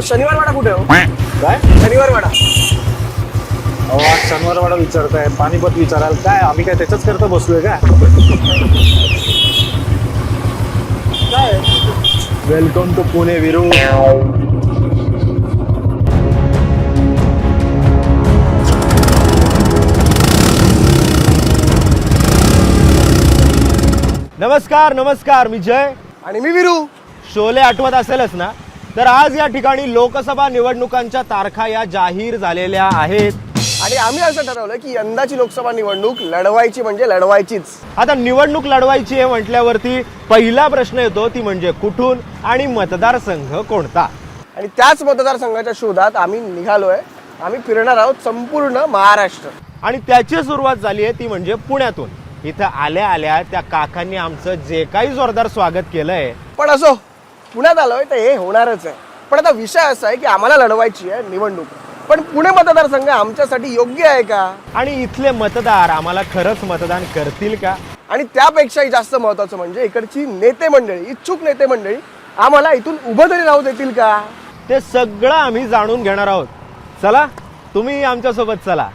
शनिवार वाडा कुठे हो? काय शनिवार वाडा. अहो आज शनिवारवाडा विचारताय, पानिपत विचाराल काय? आम्ही काय त्याच्याच करता बसलोय का? काय वेलकम टू पुणे विरू. नमस्कार नमस्कार, मी जय. आणि मी विरू. शोले आठवत असेलच ना? तर आज या ठिकाणी लोकसभा निवडणुकांच्या तारखा या जाहीर झालेल्या आहेत. आणि आम्ही असं ठरवलं की यंदाची लोकसभा निवडणूक लढवायची म्हणजे लढवायचीच. आता निवडणूक लढवायची आहे म्हटल्यावरती पहिला प्रश्न येतो ती म्हणजे कुठून आणि मतदारसंघ कोणता. आणि त्याच मतदारसंघाच्या शोधात आम्ही निघालोय. आम्ही फिरणार आहोत संपूर्ण महाराष्ट्र. आणि त्याची सुरुवात झाली आहे ती म्हणजे पुण्यातून. इथं आल्या आल्या त्या काकांनी आमचं जे काही जोरदार स्वागत केलंय. पण असो, पुण्यात आलोय तर हे होणारच आहे. पण आता विषय असा आहे की आम्हाला लढवायची आहे निवडणूक. पण पुणे मतदारसंघ आमच्यासाठी योग्य आहे का? आणि इथले मतदार आम्हाला खरंच मतदान करतील का? आणि त्यापेक्षाही जास्त महत्वाचं म्हणजे इकडची नेते मंडळी, इच्छुक नेते मंडळी आम्हाला इथून उभं तरी राहू देतील का? ते सगळं आम्ही जाणून घेणार आहोत. चला, तुम्ही आमच्यासोबत चला.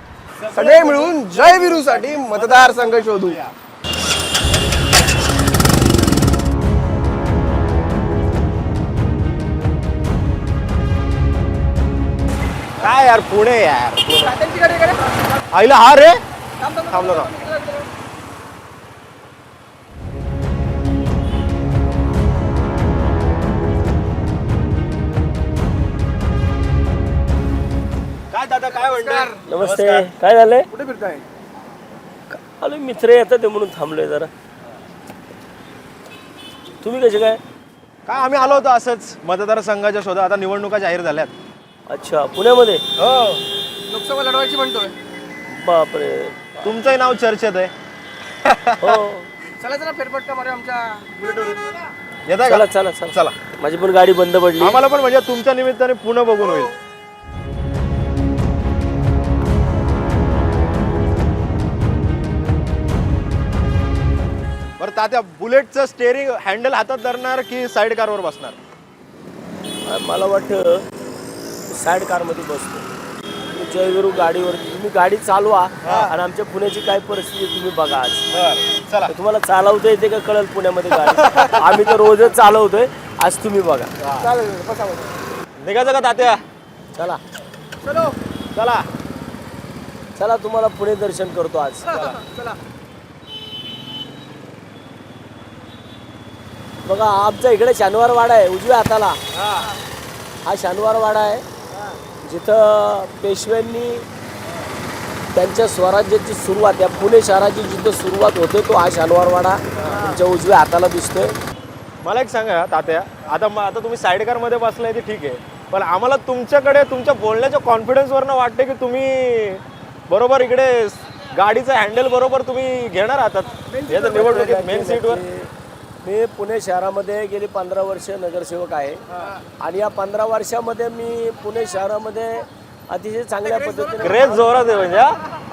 सगळे मिळून जय विरूसाठी मतदारसंघ शोधू. काय यार, पुणे यार. आईला हा रे. थांबलो ना. काय दादा, काय म्हणणार? नमस्ते. काय झालंय? कुठे फिरताय? आलो मित्र येतात ते म्हणून थांबलोय जरा. तुम्ही कसे काय? काय आम्ही आलो होतो असंच मतदारसंघाच्या शोधात. आता निवडणुका जाहीर झाल्यात. अच्छा, पुण्यामध्ये? हो. लोकसभा लढवायची म्हणतोय. बापरे. तुमचंही नाव चर्चेत आहे. हो. चला जरा फेरफटका मारूया आमच्या बुलेटवर. येताय चला का? चला चला. चला. माझी पण गाडी बंद पडली. आम्हाला पण म्हणजे तुमच्या निमित्ताने पुणे बघून होईल. बरं तात्या, बुलेटचं स्टेअरिंग हँडल हातात धरणार की साईड कारवर बसणार? मला वाटतं साईड कार मध्ये बसतो. जयविरू गाडीवर. तुम्ही गाडी चालवा आणि आमच्या पुण्याची काय परिस्थिती तुम्ही बघा आज. चला. तुम्हाला चालवता येते का कळल पुण्यामध्ये गाडी? आम्ही तर रोजच चालवतोय, आज तुम्ही बघा. चालेल, बसा. निघायचं का तात्या? चला चलो. चला. चला, तुम्हाला पुणे दर्शन करतो आज. चला. बघा, आमचा इकडे शनिवार वाडा आहे उजव्या हाताला. हा शनिवार वाडा आहे जिथं पेशव्यांनी त्यांच्या स्वराज्याची सुरुवात, या पुणे शहराची जिथं सुरुवात होते, तो हा शनिवार वाडा तुमच्या उजव्या हाताला दिसतोय. मला एक सांगा तात्या, आता तुम्ही साईड कारमध्ये बसलाय ते ठीक आहे, पण आम्हाला तुमच्याकडे तुमच्या बोलण्याच्या कॉन्फिडन्सवरनं वाटते की तुम्ही बरोबर इकडे गाडीचं हँडल बरोबर तुम्ही घेणार आहात या निवडणुकीत मेन सीटवर. मी पुणे शहरामध्ये गेली 15 वर्ष नगरसेवक आहे. आणि या 15 वर्षामध्ये मी पुणे शहरामध्ये अतिशय चांगल्या पद्धतीने क्रेज जोरात आहे. म्हणजे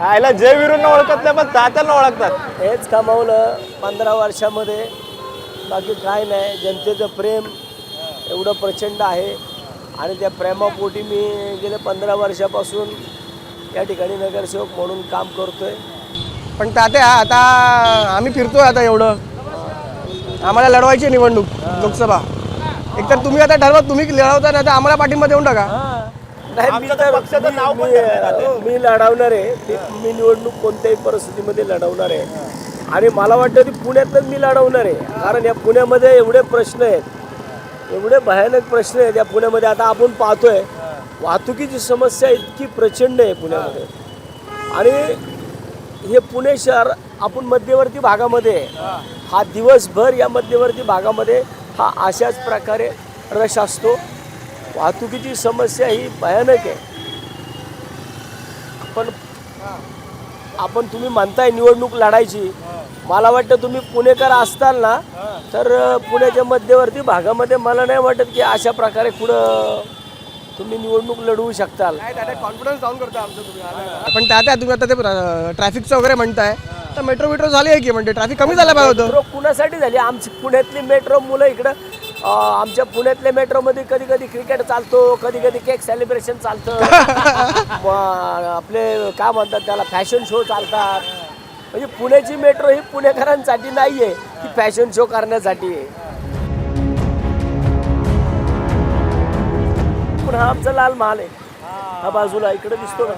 आयला जय विरूंना ओळखत नाही पण तात्याला ओळखतात. हेच कमावलं 15 वर्षामध्ये. बाकी काय नाही. जनतेचं प्रेम एवढं प्रचंड आहे आणि त्या प्रेमापोटी मी गेले 15 वर्षापासून या ठिकाणी नगरसेवक म्हणून काम करतोय. पण तात्या, आता आम्ही फिरतोय आता एवढं. आम्हाला लढवायची निवडणूक लोकसभा. एकतर तुम्ही आता ठरवा, तुम्ही लढवता ना तर आम्हाला पाठिंबा देऊन टाका. नाही, मी आमचं तर पक्षाचं नाव पण घेत नाही तात्या. मी लढवणार आहे. मी निवडणूक कोणत्याही परिस्थितीमध्ये लढवणार आहे. आणि मला वाटतं ती पुण्यातच मी लढवणार आहे. कारण या पुण्यामध्ये एवढे प्रश्न आहेत, एवढे भयानक प्रश्न आहेत या पुण्यामध्ये. आता आपण पाहतोय वाहतुकीची समस्या इतकी प्रचंड आहे पुण्यामध्ये. आणि हे पुणे शहर आपण मध्यवर्ती भागामध्ये, हा दिवसभर या मध्यवर्ती भागामध्ये हा अशाच प्रकारे रश असतो. वाहतुकीची समस्या ही भयानक आहे. पण आपण तुम्ही म्हणताय निवडणूक लढायची, मला वाटतं तुम्ही पुणेकर असताल ना तर पुण्याच्या मध्यवर्ती भागामध्ये मला नाही वाटत की अशा प्रकारे कुठं तुम्ही निवडणूक लढवू शकताल. कॉन्फिडन्स डाऊन करता आमचं तुम्ही. पण तात्या, तुम्ही आता ते ट्रॅफिकचं वगैरे म्हणताय, तर मेट्रो झाली आहे की म्हणजे ट्रॅफिक कमी झालं पाहिजे होतं. मेट्रो कुणासाठी झाली? आमची पुण्यातली मेट्रो मुलं इकडं आमच्या पुण्यातल्या मेट्रोमध्ये कधी कधी क्रिकेट चालतो, कधी कधी केक सेलिब्रेशन चालतं. आपले काय म्हणतात त्याला फॅशन शो चालतात. म्हणजे पुण्याची मेट्रो ही पुणेकरांसाठी नाही आहे, ती फॅशन शो करण्यासाठी आहे. पुन्हा आमचा लाल महाल आहे हा बाजूला इकडे दिसतो ना,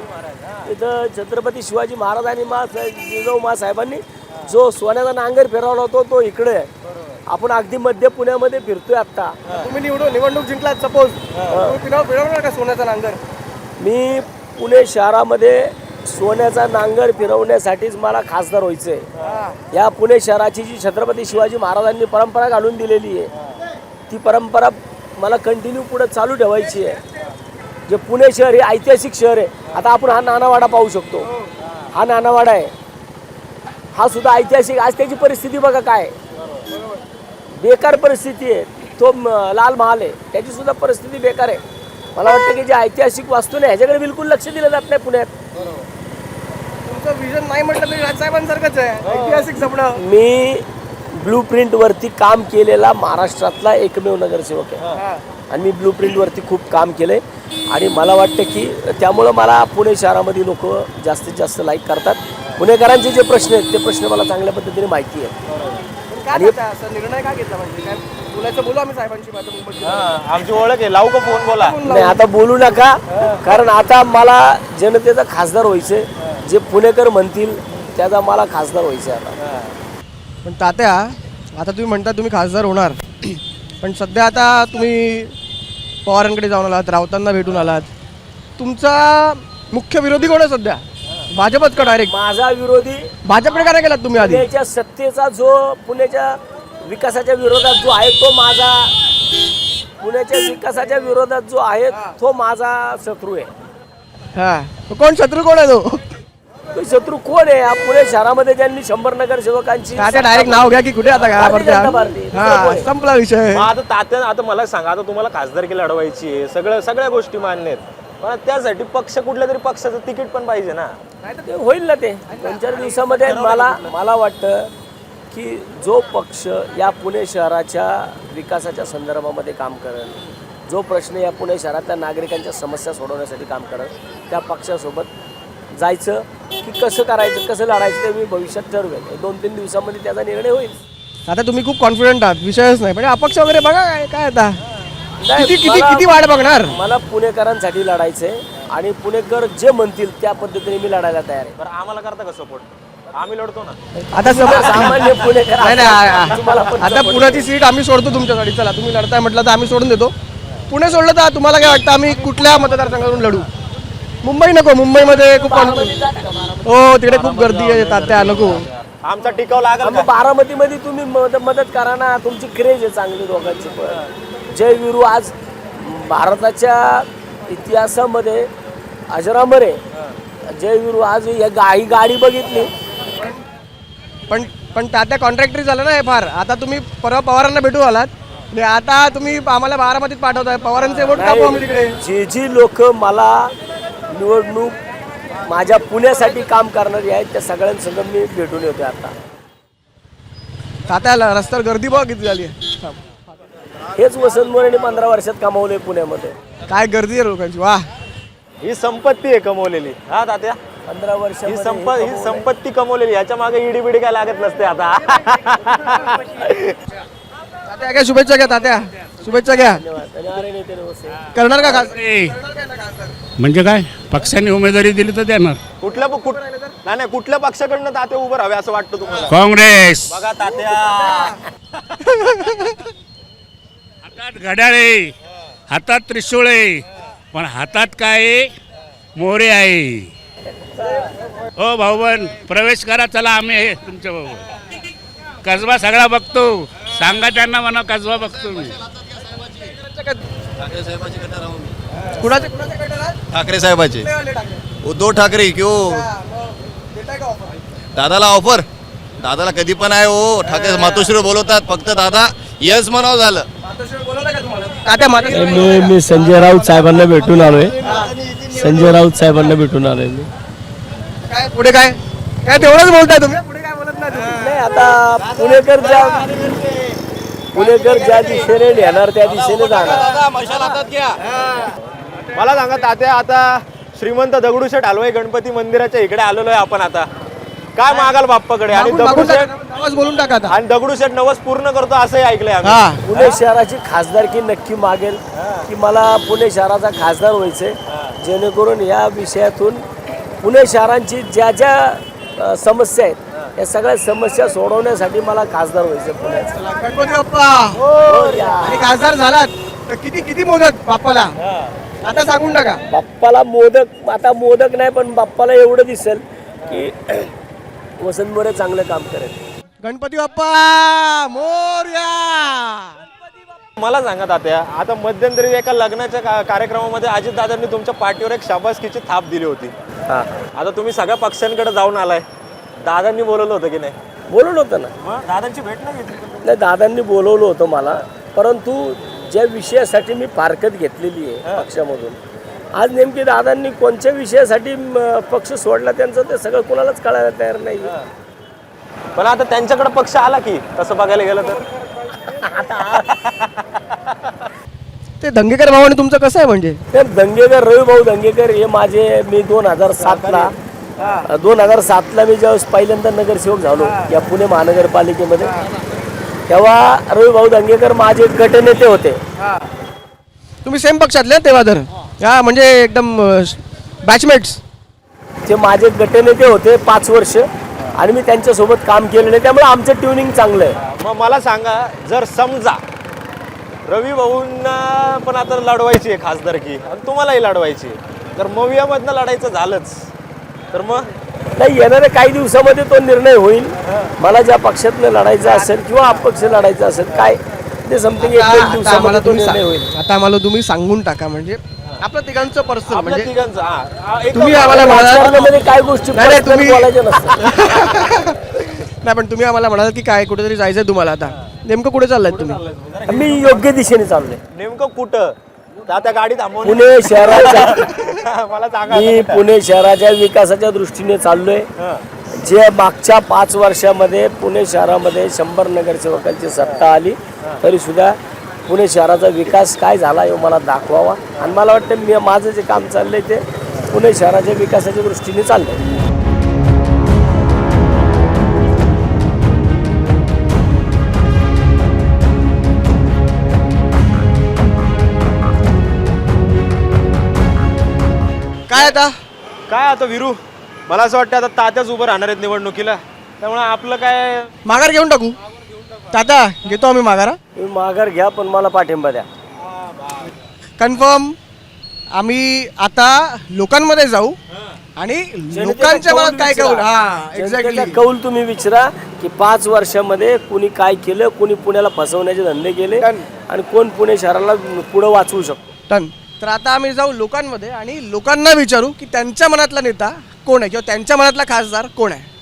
इथं छत्रपती शिवाजी महाराज आणि जिजाऊ मासाहेबांनी जो सोन्याचा नांगर फिरवला होतो तो इकडे आहे. आपण अगदी मध्य पुण्यामध्ये फिरतोय आता. तुम्ही निवडणूक जिंकलात सपोज, फिरवणार का सोन्याचा नांगर? मी पुणे शहरामध्ये सोन्याचा नांगर फिरवण्यासाठीच मला खासदार व्हायचंय. या पुणे शहराची जी छत्रपती शिवाजी महाराजांनी परंपरा घालून दिलेली आहे, ती परंपरा मला कंटिन्यू पुढे चालू ठेवायची आहे. जे पुणे शहर हे ऐतिहासिक शहर आहे. आता आपण हा नानावाडा पाहू शकतो. हा नानावाडा आहे, हा सुद्धा ऐतिहासिक. आज त्याची परिस्थिती बघा काय बेकार परिस्थिती आहे. तो लाल महाल आहे, त्याची सुद्धा परिस्थिती बेकार आहे. मला वाटतं की जे ऐतिहासिक वास्तू नाही ह्याच्याकडे बिलकुल लक्ष दिलं जात नाही पुण्यात. तुमचं विजन नाही म्हटलं तरी राजसाहेबांसारखंच आहे, ऐतिहासिक जपणं. मी ब्लूप्रिंटवरती काम केलेला महाराष्ट्रातला एकमेव नगरसेवक आहे आणि मी ब्लूप्रिंटवरती खूप काम केलंय. आणि मला वाटतं की त्यामुळं मला पुणे शहरामध्ये लोक जास्तीत जास्त लाईक करतात. पुणेकरांचे जे प्रश्न आहेत ते प्रश्न मला चांगल्या पद्धतीने माहिती आहे. आणि निर्णय काय घेतला म्हणजे काय बोलायचं? बोलू आम्ही साहेबांशी आता मुंबईत. आमची ओळख आहे, लावू का फोन? बोला. नाही आता बोलू नका, कारण आता मला जनतेचा खासदार व्हायचंय. जे पुणेकर म्हणतील त्याचा मला खासदार व्हायचंय आता. पण तात्या, आता तुम्ही म्हणता तुम्ही खासदार होणार, पण सध्या आता तुम्ही पवारांकडे जाऊन आलात, राऊतांना भेटून आलात. तुमचा मुख्य विरोधी कोण आहे सध्या? भाजपच का डायरेक्ट? माझा विरोधी भाजपकडे का नाही गेलात तुम्ही आधी? पुण्याच्या सत्तेचा जो पुण्याच्या विकासाच्या विरोधात जो आहे तो माझा, पुण्याच्या विकासाच्या विरोधात जो आहे तो माझा शत्रू आहे. हा, कोण शत्रू कोण आहे तो? तो शत्रू कोण आहे? पुणे शहरामध्ये ज्यांनी 100 नगरसेवकांची तात्या डायरेक्ट नाव घ्या की कुठे आता काय भारतीय जनता पार्टी. हा, संपला विषय. मग आता तात्या, आता मला सांगा, आता तुम्हाला खासदारकी लढवायची आहे, सगळ्या गोष्टी मान्य आहेत, पण त्यासाठी पक्ष, कुठल्या तरी पक्षाचं तिकीट पण पाहिजे ना. ते होईल ना, ते 2-4 दिवसामध्ये. मला वाटतं की जो पक्ष या पुणे शहराच्या विकासाच्या संदर्भामध्ये काम करेल, जो प्रश्न या पुणे शहरातल्या नागरिकांच्या समस्या सोडवण्यासाठी काम करेल, त्या पक्षासोबत जायचं की कसं करायचं, कसं लढायचं ते मी भविष्यात ठरवेल. 2-3 दिवसामध्ये त्याचा निर्णय होईल. आता तुम्ही खूप कॉन्फिडंट आहात, विषयच नाही. म्हणजे अपक्ष वगैरे बघा काय आता नाही, किती वाट बघणार? मला पुणेकरांसाठी लढायचंय आणि पुणेकर जे म्हणतील त्या पद्धतीने मी लढायला तयार आहे. बरं, आम्हाला करता का सपोर्ट? आम्ही लढतो ना. आता सामान्य पुणेकर नाही तुम्हाला पण आता support पुण्याची सीट आम्ही सोडतो तुमच्यासाठी. चला, तुम्ही लढताय म्हटलं तर आम्ही सोडून देतो. पुणे सोडलं तर तुम्हाला काय वाटतं आम्ही कुठल्या मतदारसंघातून लढू? मुंबई नको, मुंबईमध्ये खूप हो तिकडे खूप गर्दी आहे तात्या, नको. आमचा टिकाव लागेल का? बारामतीमध्ये तुम्ही मदत करा ना, तुमची क्रेज आहे चांगली दोघांची. पण जय वीरू आज भारताच्या इतिहासामध्ये अजरामर आहे. जय वीरू आज ही गाडी बघितली. पण तात्या कॉन्ट्रॅक्टरी झालं ना हे फार. आता तुम्ही परवा पवारांना भेटून आलात आणि आता तुम्ही आम्हाला बारामतीत पाठवताय. पवारांचे वोट टाकू आम्ही तिकडे. जी लोक मला निवडणूक माझ्या पुण्यासाठी काम करणारी आहेत त्या सगळ्यांसंग मी भेटून येतोय आता. तात्याला रस्त्यावर गर्दी बघ किती झाली आहे. हेच वसंत मोरेने 15 वर्षात कमावले पुण्यामध्ये. काय गर्दी आहे लोकांची, वा. ही संपत्ती आहे कमवलेली. हा तात्या, 15 वर्ष ही संपत्ती कमवलेली, याच्या मागे इडी बिडी काय लागत नसते. आता तात्या काय शुभेच्छा घ्या, तात्या शुभेच्छा घ्या. करणार का खास? म्हणजे काय, पक्षाने उमेदवारी दिली तर देणार. नाही, कुठल्या पक्षाकडनं तात्या उभं राहावे असं वाटतं तुम्हाला? काँग्रेस. बघा तात्या, हातात घड्याळे, हातात त्रिशूळ आहे, पण हातात काय आहे? मोहरे आहे. हो भाऊबन, प्रवेश करा, चला आम्ही आहे तुमच्या भाऊ. कसबा सगळा बघतो, सांगा त्यांना म्हणा कसबा बघतो मी. कुणाचे ठाकरे साहेबाचे. उद्धव ठाकरे क्यों? दादाला ऑफर, दादाला कधी पण आहे हो. ठाकरे मातोश्री बोलवतात, फक्त दादा यस म्हणावं झालं. तात्या मी संजय राऊत साहेबांना भेटून आलोय. संजय राऊत साहेबांना भेटून आलोय मी. काय पुढे काय काय तेवढंच बोलताय तुम्ही? पुढे काय बोलत नाही तुम्ही? नाही, आता पुणेकर ज्या पुणेकर ज्या दिशेने नेणार त्या दिशेने जाणार. दादा मशाल हातात घ्या. मला सांगा तात्या, आता श्रीमंत दगडूशेठ हलवाई गणपती मंदिराच्या इकडे आलेलो आहे आपण. आता काय मागाल बाप्पाकडे? आणि दगडूशेठ आवाज बोलून टाका आता. आणि दगडूशेठ नवस पूर्ण करतो असंही ऐकलंय आम्ही. हा पुणे शहराची खासदारकी नक्की मागेल की मला पुणे शहराचा खासदार व्हायचंय, जेणेकरून या विषयातून पुणे शहरांची ज्या ज्या समस्या आहेत या सगळ्या समस्या सोडवण्यासाठी मला खासदार व्हायचं पुण्याचं. गणपती बाप्पा आणि खासदार झालात तर किती किती मोदक बाप्पाला आता सांगून टाका. बाप्पाला मोदक, आता मोदक नाही पण बाप्पाला एवढं दिसेल की वसंत मोरे चांगलं काम करेल. गणपती बाप्पा मोरया. मला सांगा तात्या, आता मध्यंतरी एका लग्नाच्या कार्यक्रमामध्ये अजितदादांनी तुमच्या पाठीवर एक शाबासकीची थाप दिली होती. हां, आता तुम्ही सगळ्या पक्षांकडे जाऊन आलाय, दादांनी बोलवलं होतं की नाही? बोलवलं होतं ना. मग दादांची भेट नाही घेतली? नाही, दादांनी बोलवलं होतं मला, परंतु ज्या विषयासाठी मी फारकत घेतलेली आहे पक्षामधून, आज नेमकी दादांनी कोणत्या विषयासाठी पक्ष सोडला त्यांचं ते सगळं कोणालाच कळायला तयार नाही. पण आता त्यांच्याकडे पक्ष आला की तसं बघायला गेलं तर. ते दंगेकर भावाने तुमचं कसं आहे म्हणजे? ते दंगेकर, रविभाऊ दंगेकर हे माझे, मी 2007ला मी ज्यावेळेस पहिल्यांदा नगरसेवक झालो या पुणे महानगरपालिकेमध्ये, तेव्हा रविभाऊ दंगेकर माझे गटनेते होते. तुम्ही सेम पक्षातले आहेत तेव्हा तर? या म्हणजे एकदम बॅचमेट्स. ते माझे गटनेते होते 5 वर्ष आणि मी त्यांच्यासोबत काम केलेलं आहे, त्यामुळे आमचं ट्युनिंग चांगलं आहे. मग मला सांगा, जर समजा रवी भाऊंना पण आता लढवायची आहे खासदारकी आणि तुम्हालाही लढवायची आहे, तर मवियामधनं लढायचं झालंच तर मग नाही, येणाऱ्या काही दिवसामध्ये तो निर्णय होईल. मला ज्या पक्षातनं लढायचं असेल किंवा अपक्ष लढायचं असेल काय ते समथिंग एक दोन दिवसामध्ये तो निर्णय होईल. आता आम्हाला तुम्ही सांगून टाका म्हणजे आपलं तिघांचं पर्सनल आपल्या म्हणजे तिघांचं. तुम्ही आम्हाला म्हणाल राजकारणामध्ये काय गोष्टी नाही, नाही, तुम्ही- बोलायच्या नसतात. नाही पण तुम्ही आम्हाला म्हणाल की काय कुठेतरी जायचंय तुम्हाला, आता नेमकं कुठे चाललाय तुम्ही? मी योग्य दिशेने चाललोय. नेमकं कुठं? त्या गाडी थांबवून पुणे शहराच्या मला सांगा. मी पुणे शहराच्या विकासाच्या दृष्टीने चाललोय. जे मागच्या 5 वर्षामध्ये पुणे शहरामध्ये 100 नगरसेवकांची सत्ता आली तरी सुद्धा पुणे शहराचा विकास काय झाला हे मला दाखवावा. आणि मला वाटतं मी माझं जे काम चाललंय ते पुणे शहराच्या विकासाच्या दृष्टीने चाललंय. काय आता विरू, मला असं वाटतं आता तात्याच उभं राहणार आहेत निवडणुकीला, त्यामुळे आपलं काय माघार घेऊन टाकू? दादा घेतो आम्ही माघार. तुम्ही माघार घ्या पण मला पाठिंबा द्या. कन्फर्म आम्ही आता लोकांमध्ये जाऊ आणि लोकांच्या मनात काय कौल. हा एक्झॅक्टली. जनतेचा कौल तुम्ही विचारा की 5 वर्षामध्ये कुणी काय केलं, कुणी पुण्याला फसवण्याचे धंदे केले आणि कोण पुणे शहराला पुढे वाचवू शकतो. डन. तर आता आम्ही जाऊ लोकांमध्ये आणि लोकांना विचारू की त्यांच्या मनातला नेता कोण आहे किंवा त्यांच्या मनातला खासदार कोण आहे.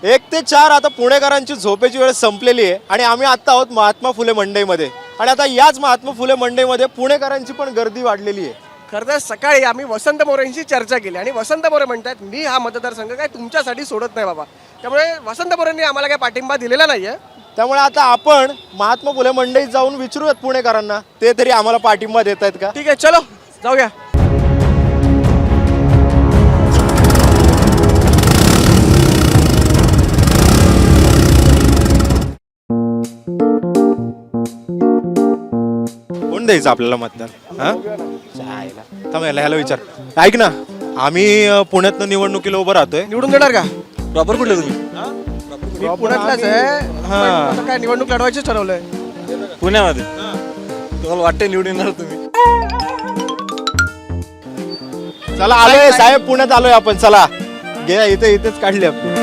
1 ते 4 आता पुणेकरांची झोपेची वेळ संपलेली आहे आणि आम्ही आता आहोत महात्मा फुले मंडईमध्ये. आणि आता याच महात्मा फुले मंडईमध्ये पुणेकरांची पण गर्दी वाढलेली आहे. खरं तर सकाळी आम्ही वसंत मोरेंशी चर्चा केली आणि वसंत मोरे म्हणतात मी हा मतदारसंघ काय तुमच्यासाठी सोडत नाही बाबा. त्यामुळे वसंत मोरेंनी आम्हाला काय पाठिंबा दिलेला नाहीये. त्यामुळे आता आपण महात्मा फुले मंडईत जाऊन विचारूयात पुणेकरांना, ते तरी आम्हाला पाठिंबा देत आहेत का. ठीक आहे, चलो जाऊया. कोण द्यायचं आपल्याला मतदान? ह्याला विचार. ऐक ना, आम्ही पुण्यातनं निवडणुकीला उभं राहतोय. निवडून देणार का? प्रॉपर कुठले तुम्ही? मी पुण्यातलाच आहे. पण आता काय निवडणूक लढवायचीच ठरवलंय. पुण्यामध्ये तुम्हाला वाटतंय निवडून येणार तुम्ही? चला आलोय साहेब, पुण्यात आलोय आपण. चला घ्या, इथेच काढली आपण.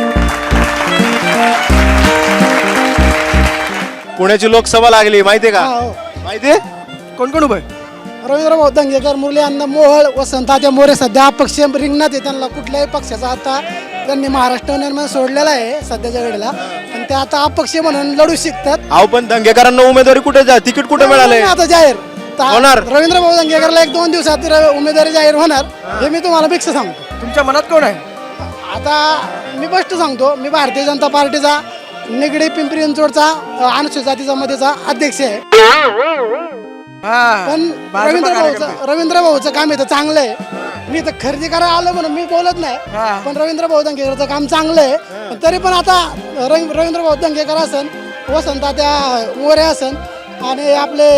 पुण्याची लोकसभा लागली, माहितीये का? माहितीये? कोण कोण उभं आहे? रवींद्र भाऊ दंगेकर, मुरली अण्णा मोहोळ, वसंत तात्या मोरे सध्या अपक्ष रिंगणात आहे. त्यांना कुठल्याही पक्षाचा आता त्यांनी महाराष्ट्र निर्माण सोडलेला आहे सध्याच्या वेळेला, पण ते आता अपक्ष म्हणून लढू शकतात. अहो पण दंगेकरांना उमेदवारी कुठे तिकीट कुठे मिळाले? आता जाहीर होणार. रवींद्र भाऊ दंगेकरला 1-2 दिवसात उमेदवारी जाहीर होणार हे मी तुम्हाला फिक्स सांगतो. तुमच्या मनात कोण आहे? आता मी स्पष्ट सांगतो, मी भारतीय जनता पार्टीचा निगडी पिंपरी चिंचवडचा अनुसूचित जाती जमातीचा अध्यक्ष आहे. हा, पण भाजपा कार्यकर्ते. रवींद्र भाऊचं काम इथं चांगलं आहे. मी इथं खरेदी करायला आलो म्हणून मी बोलत नाही, हा. पण रवींद्र भाऊ दंगेकरचं काम चांगलं आहे. पण तरी पण आता रवींद्र भाऊ दंगेकर असन, वसंत त्या मोरे असन आणि आपले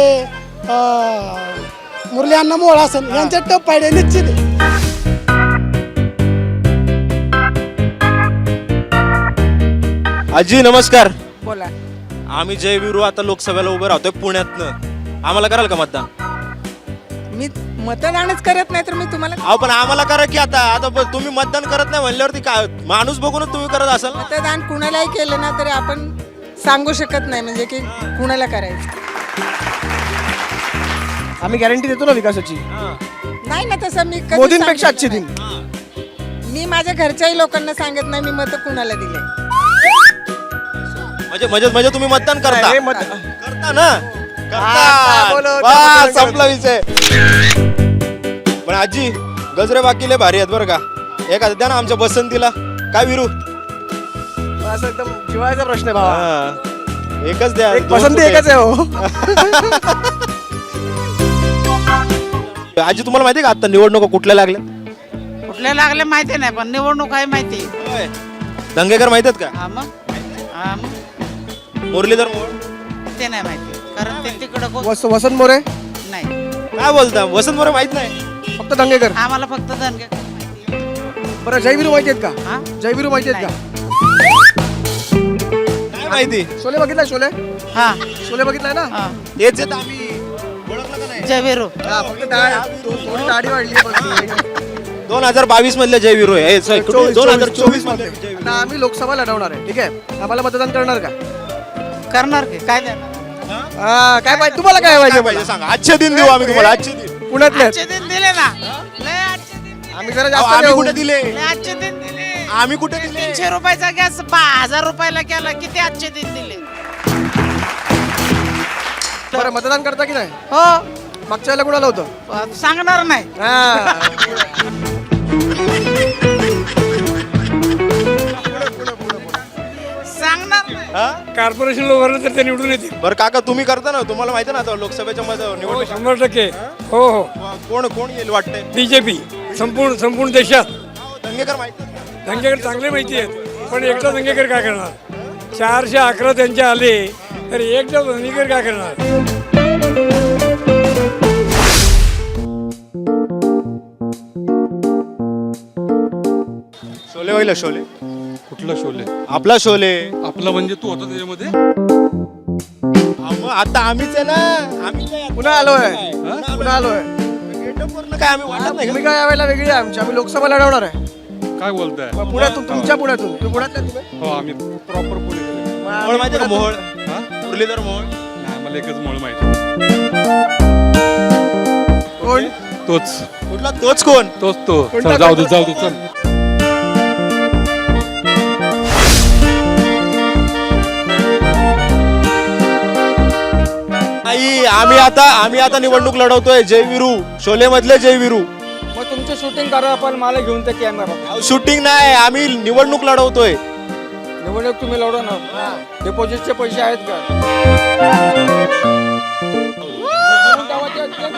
मुरली अण्णा मोहोळ असन, यांच्या टप पायडे निश्चित आहे. आजी नमस्कार. बोला. आम्ही जयवीरू आता लोकसभेला उभे राहतोय पुण्यातनं. आम्हाला कराल का मतदान? मी मतदानच करत नाही तर मी तुम्हाला अहो पण आम्हाला करा की आता तुम्ही मतदान करत नाही म्हणल्यावरती काय माणूस बघूनच तुम्ही करत असाल ना? मतदान कुणालाही केलं ना तरी आपण सांगू शकत नाही म्हणजे की कुणाला करायचं. आम्ही गॅरंटी देतो ना विकासाची. नाही ना तसं मी कधीच मोदींपेक्षा सांगितलं अच्छे दिन. नाही. मी माझ्या घरच्याही लोकांना सांगत नाही मी मत कुणाला दिले. म्हणजे तुम्ही मतदान करता नाही, करता ना? आता बोलो, करता. आता बस, संपला विषय. पण आजी गजरे बाकीले भारी आहेत बरं का. एखादं द्या ना आमच्या बसंतीला. काय विरू? असं एकदम जिव्हाळ्याचा प्रश्न आहे भावा. हा. एकच द्या. एक दोन पसंती कुठे? एकच आहे हो. आजी तुम्हाला माहिती आहे का आता निवडणुका कुठल्या लागल्या? कुठल्या लागले माहिती नाही पण निवडणूक आहे माहिती. होय. दंगेकर माहित आहेत का? हा मग मुरलीधर मोहोळ? ते नाही माहिती कारण ते तिकडं वसंत मोरे नाही. काय बोलता? वसंत मोरे माहित नाही? फक्त दंगेकर. आम्हाला फक्त धनगर माहिती. बरं जयवीरू माहिती आहेत का? हा? जयवीरू माहिती आहेत का? काय माहिती? शोले बघितलाय? शोले हा शोले बघितलाय ना? हा तेच आहेत आम्ही. ओळखलं का नाही? जयवीरू. हा, फक्त थोडी दाढी वाढली आहे बस. 2022 मधले जयवीरू आहे. 2024 मधले आता आम्ही लोकसभा लढवणार आहे, ठीक आहे? आम्हाला मतदान करणार का? करणार की काय देणार. हा, काय पाहिजे तुम्हाला? काय पाहिजे पाहिजे मला? सांगा. आजचे दिन देऊ आम्ही तुम्हाला. आजचे दिन. पुण्यातले आहेत. आजचे दिन दिले ना. लय आजचे दिन दिले. आम्ही जरा अहो, जास्त आम्ही देऊ. कुठे दिले? लय आजचे दिन दिले. आम्ही कुठे दिले? 300 रुपयाचा गॅस 1000 रुपयाला केला. किती आजचे दिन दिले. बरं मतदान करता की नाही? हो मागच्या वेळेला कुणाला होतं? सांगणार नाही. हा. सांगणार नाही. हा? कॉर्पोरेशन लोकांना तर ते निवडून येतील. बरं काका तुम्ही करता ना. तुम्हाला माहिती आहे ना आता लोकसभेच्या मध्ये हो निवडणूक 100%. हो हो कोण येईल वाटतंय? बीजेपी संपूर्ण देशात. दंगेकर माहिती आहे का? दंगेकर चांगले माहिती आहेत पण एकटा दंगेकर काय करणार? 411 त्यांचे आले तर एकटा दंगेकर काय करणार? शोले होईल शोले. कुठला शोले? आपला शोले. आपला म्हणजे तू होता त्याच्यामध्ये? मग आता आम्हीच आहे ना. आम्ही काय पुन्हा आलोय. पुन्हा आलोय. गेटअप वरनं काय आम्ही वाटत नाही का? भूमिका यावेळेला वेगळी आहे आमची. आम्ही लोकसभा लढवणार आहे. काय बोलताय? मग पुण्यातून, तुमच्या पुण्यातून. तुम्ही पुण्यातले आहेत तुम्ही? हो आम्ही प्रॉपर पुणे. मोहोळ माहिती आहे का? मोहोळ. हा? मुरलीधर मोहोळ. नाही मला एकच मुळ माहिती. कोण? तोच कुठला तोच कोण? तोच तो. कोणता? चल, जाऊ दे चल. आई आम्ही आता निवडणूक लढवतोय. जयवीरू शोले मधले जयवीरू. मग तुमचं शूटिंग करा आपण. मला घेऊन त्या कॅमेरा. शूटिंग नाही. आम्ही निवडणूक लढवतोय. निवडणूक तुम्ही लढवणार. डिपॉझिटचे पैसे आहेत का?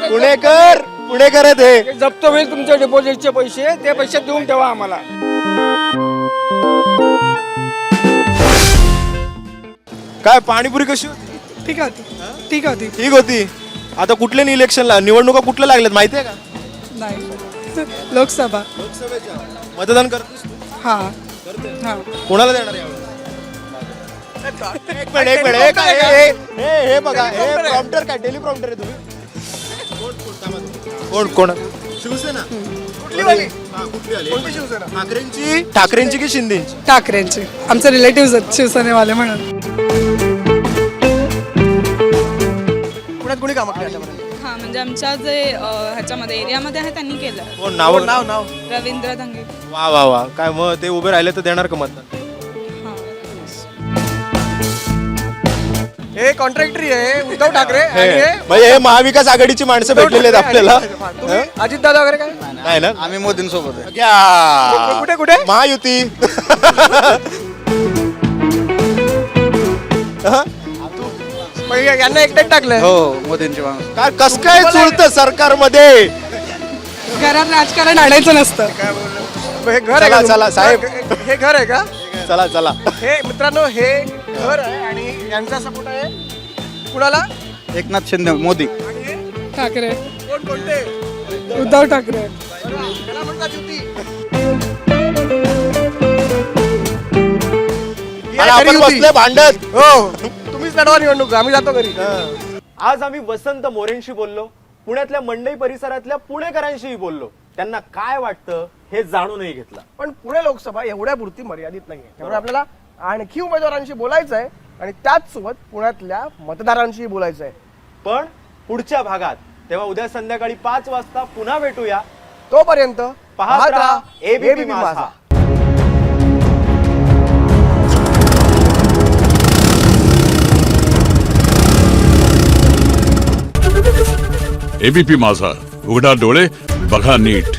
पुणेकर आहेत हे. जप्त होईल तुमचे डिपॉझिटचे पैसे. ते पैसे देऊन ठेवा आम्हाला. काय पाणीपुरी कशी होती? ठीक आहे ठीक आहे. ठीक होती. आता कुठल्या इलेक्शनला निवडणुका कुठल्या लागल्यात माहिती आहे का? नाही लोकसभा. लोकसभेच्या. मतदान करतेस तू? हा करते. कोणाला देणार यावेळेस? एक मिनिट. हे बघा. हे प्रॉम्प्टर काय? टेलिप्रॉम्प्टर आहे तुम्ही? कोण? शिवसेना. कुठली आली? कोणती शिवसेना? ठाकरेंची की शिंदेची? ठाकरेंचे. आमचे रिलेटिव्ह आहेत शिवसेनेवाले म्हणून. पुण्यात कोणी कामं केली आतापर्यंत? हा म्हणजे आमच्या जे ह्याच्यामध्ये एरियामध्ये आहे त्यांनी केलं. कोण? नाव. रवींद्र धंगे. वा. काय मग ते उभे राहिले तर देणार का मतदान? हा हे कॉन्ट्रॅक्टरी आहे उद्धव ठाकरे आणि हे म्हणजे हे महाविकास आघाडीची माणसं भेटलेली आहेत आपल्याला. तुम्ही अजितदादा वगैरे काय नाही ना, आम्ही मोदींसोबत आहे. क्या? कुठे कुठे महायुती. मग यांना एकट्यात टाकलंय. हो मोदींची माणूस. काय कस काय चुलतं सरकारमध्ये? घरात राजकारण आणायचं नसतं. हे घर आहे चला, का चला, साहेब. हे घर आहे का? चला चला. हे मित्रांनो हे घर आहे आणि यांचा सपोर्ट आहे कुणाला? एकनाथ शिंदे मोदी. आणि हे ठाकरे कोणते? उद्धव ठाकरे. त्याला म्हणतात युती. आणि आपण बसले भांडत. हो तुम्हीच लढवा निवडणूक आम्ही जातो घरी. आज आम्ही वसंत मोरेंशी बोललो, पुण्यातल्या मंडई परिसरातल्या पुणेकरांशीही बोललो. त्यांना काय वाटतं हे जाणूनही घेतलं. पण पुणे लोकसभा एवढ्या पुरती मर्यादित नाहीये, त्यामुळे आपल्याला आणखी उमेदवारांशी बोलायचं आहे आणि त्याच सोबत पुण्यातल्या मतदारांशीही बोलायचं आहे. पण पुढच्या भागात, तेव्हा उद्या संध्याकाळी 5 वाजता पुन्हा भेटूया. तोपर्यंत पाहत राहा ABP ABP माझा. एबीपी माझा, उघडा डोळे बघा नीट.